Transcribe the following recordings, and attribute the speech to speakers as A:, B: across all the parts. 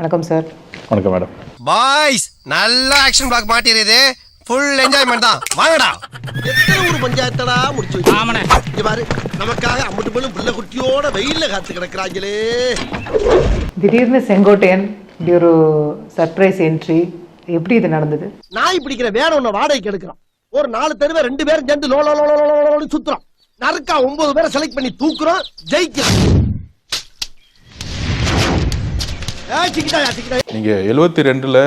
A: வணக்கம் சார்.
B: வணக்கம் madam.
C: Boys நல்ல ஆக்ஷன் பிளாக் மாட்டிருது. ஃபுல் என்ஜாய்மெண்ட் தான். வாங்கடா.
D: எத்தனை ஒரு பஞ்சாயத்தடா முடிச்சு வச்சு. ஆமாண்ணே. இங்க பாரு, நமக்காக அம்பட்டு பெண்ணும் புள்ள குட்டியோட வெயில்ல காத்து கிடக்குறாங்களே.
A: திடீர்னு செங்கோட்டையன் இப்படி ஒரு சர்ப்ரைஸ் என்ட்ரி, எப்படி இது நடந்தது?
D: நாய் பிடிக்கிற வேற ஒண்ணு வாடகைக்கு எடுக்கிறோம். ஒரு 4 தெருவை 2 பேரும் சேர்ந்து லோலோலோலோலோலோன்னு சுத்துறோம். நறுக்கா 9 பேரை செலக்ட் பண்ணி தூக்குறோம், ஜெயிக்கிறோம்.
B: நீங்க 72ல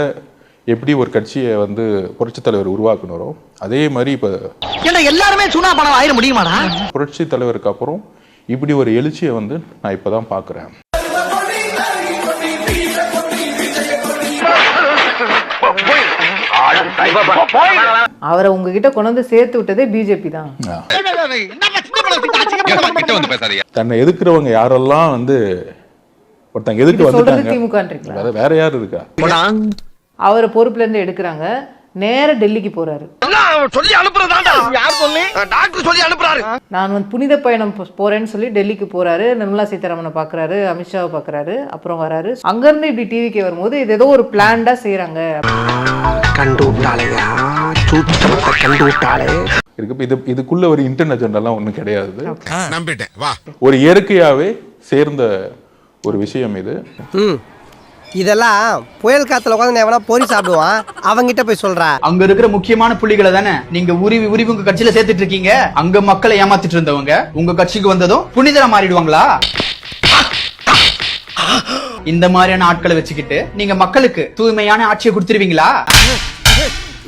B: எப்படி ஒரு கட்சியை வந்து புரட்சி தலைவர் உருவாக்குனாரோ அதே மாதிரி இப்ப
D: எல்லாருமே சுனா பணம் ஆயிர முடியுமாடா?
B: புரட்சி தலைவருக்கு அப்புறம் இப்படி ஒரு எழுச்சியை வந்து நான் இப்பதான் பாக்குறேன்.
A: அவரை உங்ககிட்ட கொண்டு வந்து சேர்த்து விட்டதே பிஜேபி தான்.
B: தன்னை எதிர்க்கிறவங்க யாரெல்லாம் வந்து ஒருத்தங்க எதிர்த்து வந்துட்டாங்க,
A: திமுக
B: வேற யாரு இருக்கா?
A: அவரை பொறுப்புல இருந்து எடுக்கிறாங்க, நேர டெல்லிக்கு போறாரு. நான் வந்து புனித பயணம் போறேன்னு சொல்லி டெல்லிக்கு போறாரு. நிர்மலா சீதாராமனை பாக்குறாரு, அமித்ஷாவை பாக்குறாரு, அப்புறம் வராரு. அங்க இருந்து இப்படி டிவிக்கு வரும்போது இது ஏதோ ஒரு பிளான்டா செய்யறாங்க.
B: இதுக்குள்ள ஒரு இன்டர்னல் அஜெண்டாலாம் ஒண்ணும் கிடையாது. ஒரு இயற்கையாவே சேர்ந்த ஒரு விஷயம் இது.
E: இதெல்லாம் புயல் காத்துல உட்காந்து எவனா போரி சாப்பிடுவான், அவங்கிட்ட போய் சொல்ற.
F: அங்க இருக்கிற முக்கியமான புள்ளிகளை தானே நீங்க உருவி உங்க கட்சியில சேர்த்துட்டு இருக்கீங்க. அங்க மக்களை ஏமாத்திட்டு இருந்தவங்க உங்க கட்சிக்கு வந்ததும் புனிதரா மாறிடுவாங்களா? இந்த மாதிரியான ஆட்களை வச்சுக்கிட்டு நீங்க மக்களுக்கு தூய்மையான ஆட்சியை கொடுத்துருவீங்களா?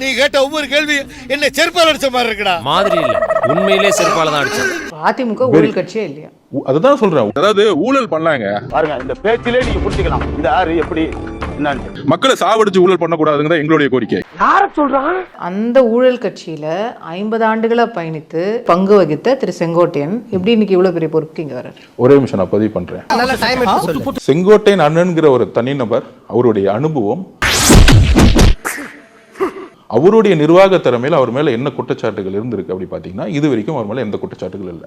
D: நீ கேட்ட ஒவ்வொரு கேள்வி என்ன செருப்பால அடிச்ச மாதிரி இருக்குடா.
C: மாதிரி இல்ல, உண்மையிலே செருப்பால தான் அடிச்சாங்க.
A: அதிமுக ஊழல் கட்சியே இல்லையா?
B: அதுதான் சொல்றேன். அதாவது ஊழல் பண்ணாங்க
G: பாருங்க, இந்த பேச்சிலே நீங்க புரிஞ்சுக்கலாம் இந்த யாரு எப்படி என்னன்னு.
B: மக்களை சாவடிச்சு ஊழல் பண்ணக்கூடாதுங்கிறத எங்களுடைய கோரிக்கை.
D: யார சொல்றான்?
A: அந்த ஊழல் கட்சியில 50 ஆண்டுகளா பயணித்து பங்கு வகித்த திரு செங்கோட்டையன் எப்படி இன்னைக்கு இவ்வளவு பெரிய பொறுப்புக்கு இங்க வர்றாரு?
B: ஒரே நிமிஷம் நான் பதிவு பண்றேன்.
D: நல்ல டைம் எடுத்து சொல்லு.
B: செங்கோட்டையன் அண்ணன்கிற ஒரு தனிநபர், அவருடைய அனுபவம், அவருடைய நிர்வாக திறமையில அவர் மேல என்ன குற்றச்சாட்டுகள் இருந்திருக்கு அப்படி பாத்தீங்கன்னா இது வரைக்கும் அவர் மேல எந்த குற்றச்சாட்டுகள் இல்ல.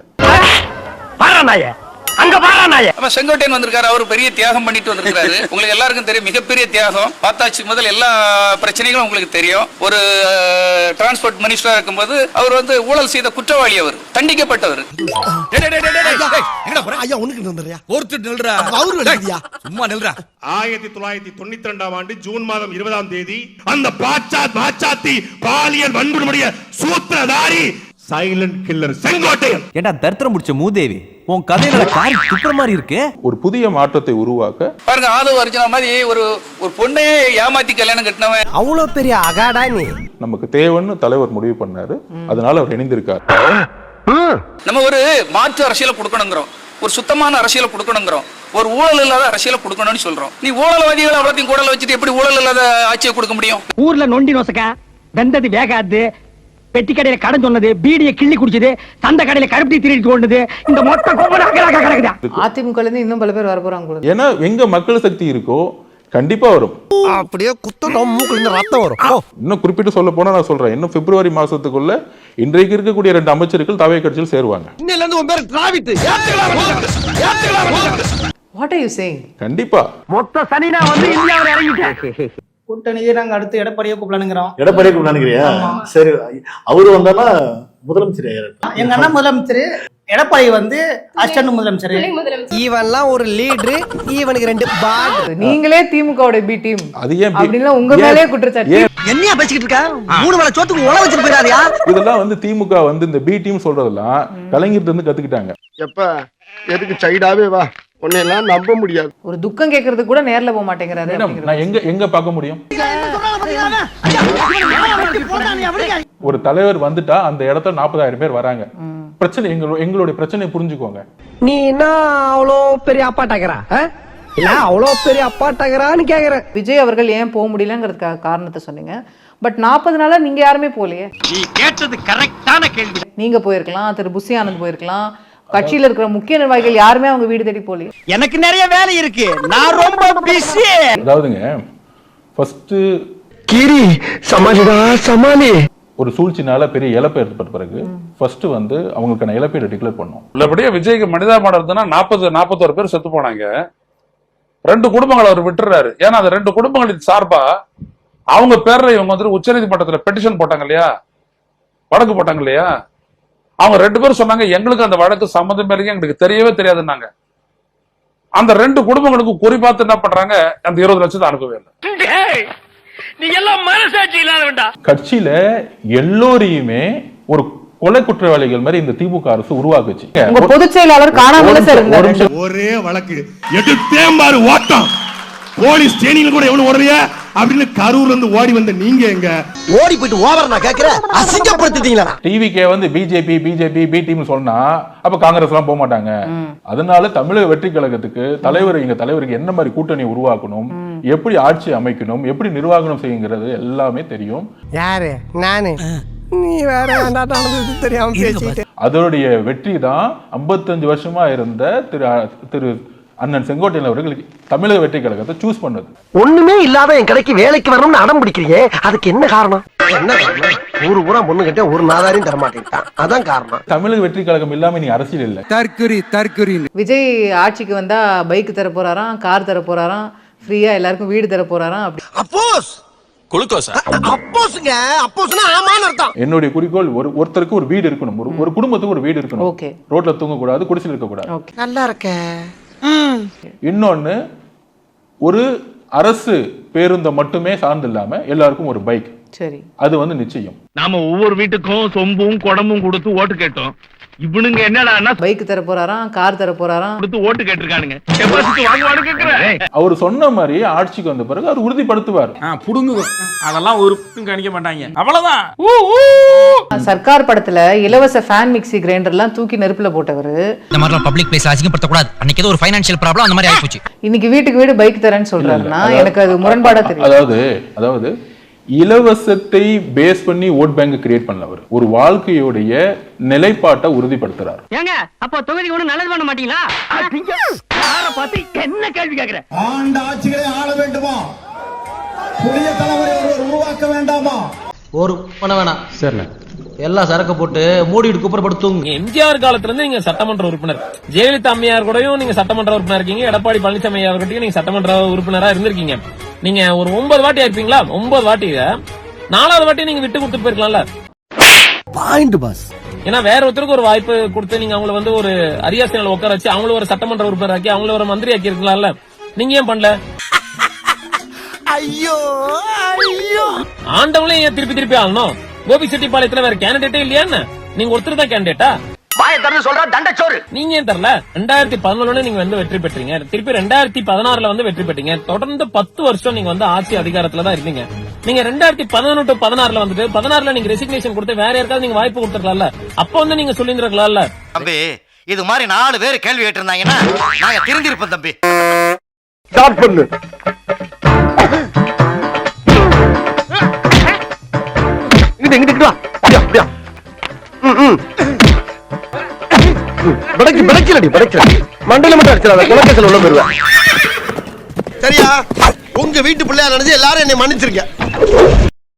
H: செங்கோட்டையன் வந்திருக்காரு, அவர் பெரிய தியாகம் பண்ணிட்டு வந்திருக்காரு. உங்களுக்கு எல்லாருக்கும் தெரியும், மிகப்பெரிய தியாகம். பார்த்தாச்சு முதல் எல்லா பிரச்சனைகளும் உங்களுக்கு தெரியும். ஒரு டிரான்ஸ்போர்ட் மினிஸ்டரா இருக்கும்போது அவர் வந்து ஊழல் செய்த குற்றவாளி, அவர் தண்டிக்கப்பட்டவர்.
D: ஐயா உனக்கு நில்றா, ஒருத்தர் நில்றா, அவரு நில்றா, சும்மா நில்றா.
G: 1992ஆம் ஆண்டு ஜூன் மாதம் 20ஆம் தேதி அந்த பாச்சாத்தி பாலியல் வன்கொடுமைய சூத்திரதாரி சைலண்ட் கில்லர் செங்கோட்டையன்.
C: ஏண்டா தர்த்தரம் முடிச்ச மூதேவி, உன் கதையில காரி துப்புற மாதிரி இருக்கு.
B: ஒரு புதிய மாற்றத்தை உருவாக்க
H: பாருங்க, ஆதவ அர்ஜுனா மாதிரி ஒரு பொண்ணையே ஏமாத்தி கல்யாணம் கட்டினவன்.
E: அவ்வளவு பெரிய அகாடா நீ.
B: நமக்கு தேவைன்னு தலைவர் முடிவு பண்ணாரு, அதனால அவர் இணைந்திருக்காரு.
H: நம்ம ஒரு மாற்று அரசியலை கொடுக்கணுங்கிறோம், ஒரு சுத்தமான அரசியலை கொடுக்கணுங்கிறோம், ஒரு ஊழல் இல்லாத அரசியலை கொடுக்கணும்னு சொல்றோம். நீ ஊழல்வாதிகள் அவ்வளோத்தையும் கூடல வச்சுட்டு எப்படி ஊழல் இல்லாத ஆட்சியை கொடுக்க முடியும்?
I: ஊர்ல நொண்டி நோசக்கா, வெந்தது வேகாது, பெட்டி கடையில கடன் சொன்னது, பீடியை கிள்ளி குடிச்சது, சந்த கடையில கருப்பி திருடிட்டு கொண்டது, இந்த மொத்த கோபம்.
A: அதிமுக இருந்து இன்னும் பல பேர் வர போறாங்க.
B: ஏன்னா எங்க மக்கள் சக்தி இருக்கோ கண்டிப்பா வரும்.
D: அப்படியே குத்தம் மூக்குல இருந்து ரத்தம் வரும்.
B: இன்னும் குறிப்பிட்டு சொல்ல போனா நான் சொல்றேன், இன்னும் பிப்ரவரி மாசத்துக்குள்ள இன்றைக்கு இருக்கக்கூடிய 2 அமைச்சர்கள் தவை கட்சியில் சேருவாங்க.
D: இன்னையில இருந்து உன் பேர் Dravid.
A: What are you saying?
B: கண்டிப்பா
I: மொத்த சனினா வந்து இந்தியாவுல இறங்கிட்டேன். கூட்டணியே நாங்க அடுத்து எடப்பாடியை கூப்பிடணுங்கிறோம்.
G: எடப்பாடியை கூப்பிடணுங்கிறியா? சரி, அவரு வந்தானா முதலமைச்சர்.
I: எங்க அண்ணா முதலமைச்சர், எடப்பாடி வந்து அசிஸ்டன்ட் முதலமைச்சர்.
E: இவன்லாம் ஒரு லீடர், இவனுக்கு 2 பாட்.
A: நீங்களே திமுகவோட பி டீம்,
B: அது ஏன்
A: அப்படினா உங்க மேலே குற்றச்சாட்டு.
E: என்னையா பேசிக்கிட்டு இருக்க? 3 வேளை சோத்துக்கு உழ வச்சிட்டு போயிடாதயா?
B: இதெல்லாம் வந்து திமுக வந்து இந்த பி டீம் சொல்றதெல்லாம் கலைஞர்ட்ட இருந்து கத்துக்கிட்டாங்க.
D: எப்ப எதுக்கு சைடாவே வா, உன்னையெல்லாம் நம்ப முடியாது.
A: ஒரு துக்கம் கேட்கறது கூட நேர்ல போக மாட்டேங்கிறாரு.
B: நான் எங்க பார்க்க முடியும்? ஒரு தலைவர் வந்துட்டா அந்த இடத்துல 40,000 பேர் வராங்க. பிரச்சனை எங்களுடைய பிரச்சனையை புரிஞ்சுக்கோங்க.
E: நீ என்ன அவ்வளோ பெரிய அப்பாட்டாகிறா? இல்ல அவ்வளோ பெரிய அப்பாட்டாகிறான்னு கேக்குறேன்.
A: விஜய் அவர்கள் ஏன் போக முடியலங்கிறதுக்காக காரணத்தை சொன்னீங்க. பட் 40 நாளா நீங்க யாருமே போலையே.
I: நீ கேட்டது கரெக்டான கேள்வி.
A: நீங்க போயிருக்கலாம், திரு புசி ஆனந்த் போயிருக்கலாம், கட்சியில இருக்கிற முக்கிய நிர்வாகிகள் யாருமே அவங்க வீடு தேடி போலையே.
I: எனக்கு நிறைய வேலை இருக்கு, நான் ரொம்ப பிஸி.
B: அதாவதுங்க, ஃபர்ஸ்ட்
D: கிரி சமாளிடா சமாளி.
B: ஒரு சூழ்ச்சினால பெரிய இழப்பு ஏற்பட்ட பிறகு ஃபர்ஸ்ட் வந்து அவங்களுக்கான இழப்பீடு டிக்ளேர் பண்ணோம்.
J: உள்ளபடியே விஜய்க்கு மனிதாபிமானம் இருந்ததுன்னா 41 பேர் செத்து போனாங்க.
B: 2 குடும்பங்களை அவர் விட்டுறாரு. ஏன்னா அந்த 2 குடும்பங்களின் சார்பா அவங்க பேர்ல இவங்க வந்து உச்சநீதிமன்றத்துல பெட்டிஷன் போட்டாங்க இல்லையா, வழக்கு போட்டாங்க இல்லையா, அவங்க 2 பேரும் சொன்னாங்க எங்களுக்கு அந்த வழக்கு சம்மந்தம் இருக்கு, எங்களுக்கு தெரியவே தெரியாதுன்னாங்க. அந்த 2 குடும்பங்களுக்கு குறிப்பாத்து என்ன பண்றாங்க, அந்த 20 லட்சத்தை அனுப்பவே இல்லை.
I: நீ எல்லாம் மனசாட்சி இல்லாதவன்டா.
B: கட்சியில எல்லோரையுமே ஒரு கொலை குற்றவாளிகள் மாதிரி இந்த திமுக அரசு உருவாக்குச்சு.
A: உங்க பொதுச் செயலாளர் காணாமல சார் இருந்தாரு.
D: ஒரே வழக்கு எடுத்தேம்பாரு ஓட்டம், போலீஸ் ஸ்டேஷன்ல கூட எவ்வளவு ஓடுறியா அப்படின்னு கரூர்ல இருந்து ஓடி வந்த நீங்க எங்க ஓடி போயிட்டு ஓவர் நான் கேக்குறேன், அசிங்கப்படுத்திட்டீங்களா?
B: டிவிக்கே வந்து பிஜேபி பி டீம் சொன்னா அப்ப காங்கிரஸ் எல்லாம் போக மாட்டாங்க. அதனால தமிழக வெற்றி கழகத்துக்கு தலைவருக்கு என்ன மாதிரி கூட்டணி உருவாக்கணும், எப்படி ஆட்சி அமைக்கணும், எப்படி நிர்வாகம் செய்யுங்கிறது எல்லாமே தெரியும்.
E: யாரு? நானு. நீ வேற தெரியாம பேசிட்டு.
B: அதோடைய வெற்றி தான் 55 வருஷமா இருந்த திரு அண்ணன் செங்கோட்டையன் அவர்களுக்கு தமிழக வெற்றி கழகத்தை சூஸ் பண்ணது.
E: ஒண்ணுமே இல்லாத என் கடைக்கு வேலைக்கு வரணும்னு அடம் பிடிக்கிறீங்க, அதுக்கு என்ன காரணம்? என்ன காரணம்? ஊரு பூரா பொண்ணு கிட்ட ஒரு நாதாரையும் தர மாட்டேங்கிட்டான், அதான் காரணம்.
B: தமிழக வெற்றி கழகம் இல்லாம நீ அரசியல் இல்ல.
E: தற்குறி.
A: விஜய் ஆட்சிக்கு வந்தா பைக் தர போறாராம், கார் தர போறாராம், ஃப்ரீயா எல்லாருக்கும் வீடு தர போறாராம். அப்படி
D: அப்போஸ் அப்போஸ்ங்க, அப்போஸ்னா ஆமான்னு அர்த்தம்.
B: என்னுடைய குறிக்கோள் ஒருத்தருக்கு ஒரு வீடு இருக்கணும், ஒரு குடும்பத்துக்கு ஒரு வீடு இருக்கணும்.
A: ஓகே.
B: ரோட்ல தூங்க கூடாது, குடிசையில் இருக்க கூடாது.
E: நல்லா இருக்க.
B: இன்னொன்னு, ஒரு அரசு பேருந்தை மட்டுமே சார்ந்து இல்லாம எல்லாருக்கும் ஒரு பைக்.
A: சரி,
B: அது வந்து நிச்சயம்.
I: நாம ஒவ்வொரு வீட்டுக்கும் சொம்பும் குடமும் கொடுத்து ஓட்டு கேட்டோம். இவனுங்க என்னடா
A: பைக் தர போறாராம், கார் தர போறாராம்,
I: கொடுத்து ஓட்டு கேட்டிருக்கானுங்க. டெபாசிட் வாங்குவானு கேக்குறேன்.
B: அவர் சொன்ன மாதிரி ஆட்சிக்கு வந்த பிறகு அவர் உறுதிப்படுத்துவார்.
J: புடுங்குது, அதெல்லாம் ஒரு கணிக்க மாட்டாங்க, அவ்வளவுதான்.
A: சர்க்கார் படத்துல இலவச ஃபேன் மிக்ஸி கிரைண்டர் எல்லாம் தூக்கி நெருப்புல போட்டவர்.
K: இந்த மாதிரி பப்ளிக் பிளேஸ்ல அசிங்கப்படுத்த கூடாது. அன்னைக்கு ஏதோ ஒரு ஃபைனான்சியல் ப்ராப்ளம் அந்த மாதிரி ஆயிப்போச்சு.
A: இன்னைக்கு வீட்டுக்கு வீடு பைக் தரேன்னு சொல்றாருன்னா எனக்கு அது முரண்பாடா தெரியும்.
B: அதாவது இலவசத்தை பேஸ் பண்ணி ஓட் பேங்க் கிரியேட் பண்ணல, அவர் ஒரு வாழ்க்கையுடைய நிலைப்பாட்டை உறுதிப்படுத்துறாரு.
I: ஏங்க அப்ப தொகுதி ஒண்ணு நல்லது பண்ண மாட்டீங்களா? யாரை பார்த்து என்ன கேள்வி கேக்குற?
D: ஆண்ட ஆட்சிகளை ஆள வேண்டுமா? புதிய தலைவரை உருவாக்க வேண்டாமா?
K: ஒரு பண்ண வேணாம். சரி, எல்லா சரக்கு போட்டு மூடிட்டு குப்புறப்படுத்தும்.
J: எம்ஜிஆர் காலத்துல இருந்து நீங்க சட்டமன்ற உறுப்பினர், ஜெயலலிதா அம்மையார் கூடயும் நீங்க சட்டமன்ற உறுப்பினர் இருக்கீங்க, எடப்பாடி பழனிசாமி அவர்கிட்டயும் நீங்க சட்டமன்ற உறுப்பினரா இருந்திருக்கீங்க. நீங்க ஒரு 9 வாட்டி ஆயிருப்பீங்களா? 9 வாட்டி. 4வது வாட்டி நீங்க விட்டு கொடுத்துட்டு போயிருக்கலாம்ல.
D: Point pass.
J: ஏன்னா வேற ஒருத்தருக்கு ஒரு வாய்ப்பு கொடுத்து நீங்க அவங்களை வந்து ஒரு அரியாசனையில உட்கார வச்சு அவங்கள ஒரு சட்டமன்ற உறுப்பினர் ஆக்கி அவங்கள ஒரு மந்திரி ஆக்கி இருக்கலாம்ல. நீங்க ஏன் பண்ணல?
D: ஐயோ ஐயோ,
J: ஆண்டவங்களே ஏன் திருப்பி ஆகணும்? கோபிச்செட்டிப்பாளையத்துல வேற கேண்டிடேட்டே இல்லையா? நீங்க ஒருத்தர் தான் கேண்டிடேட்டா?
E: வாயை திறந்து சொல்றா, தண்டச்சோறு.
J: நீங்க ஏன் தரல? 2011 நீங்க வந்து வெற்றி பெற்றீங்க, திருப்பி 2016 வந்து வெற்றி பெற்றீங்க. தொடர்ந்து 10 வருஷம் நீங்க வந்து ஆட்சி அதிகாரத்துல தான் இருந்தீங்க. நீங்க 2011 to 16 வந்துட்டு 16 நீங்க ரெசிக்னேஷன் கொடுத்து வேற யாருக்காவது நீங்க வாய்ப்பு கொடுத்துருக்கலாம்ல. அப்ப வந்து நீங்க சொல்லிருக்கலாம்ல.
K: தம்பி, இது மாதிரி 4 பேர் கேள்வி கேட்டிருந்தாங்கன்னா நாங்க திருந்திருப்போம் தம்பி.
D: ஸ்டார்ட் பண்ணு. இங்கிட்டு வா. அப்படியா? படைக்கல மண்டல மட்டும் அடிச்சிடாத, குலக்கேசல் உள்ள போயிருவேன். சரியா? உங்க வீட்டு பிள்ளையா நினைச்சு எல்லாரும் என்னை மன்னிச்சிருக்க.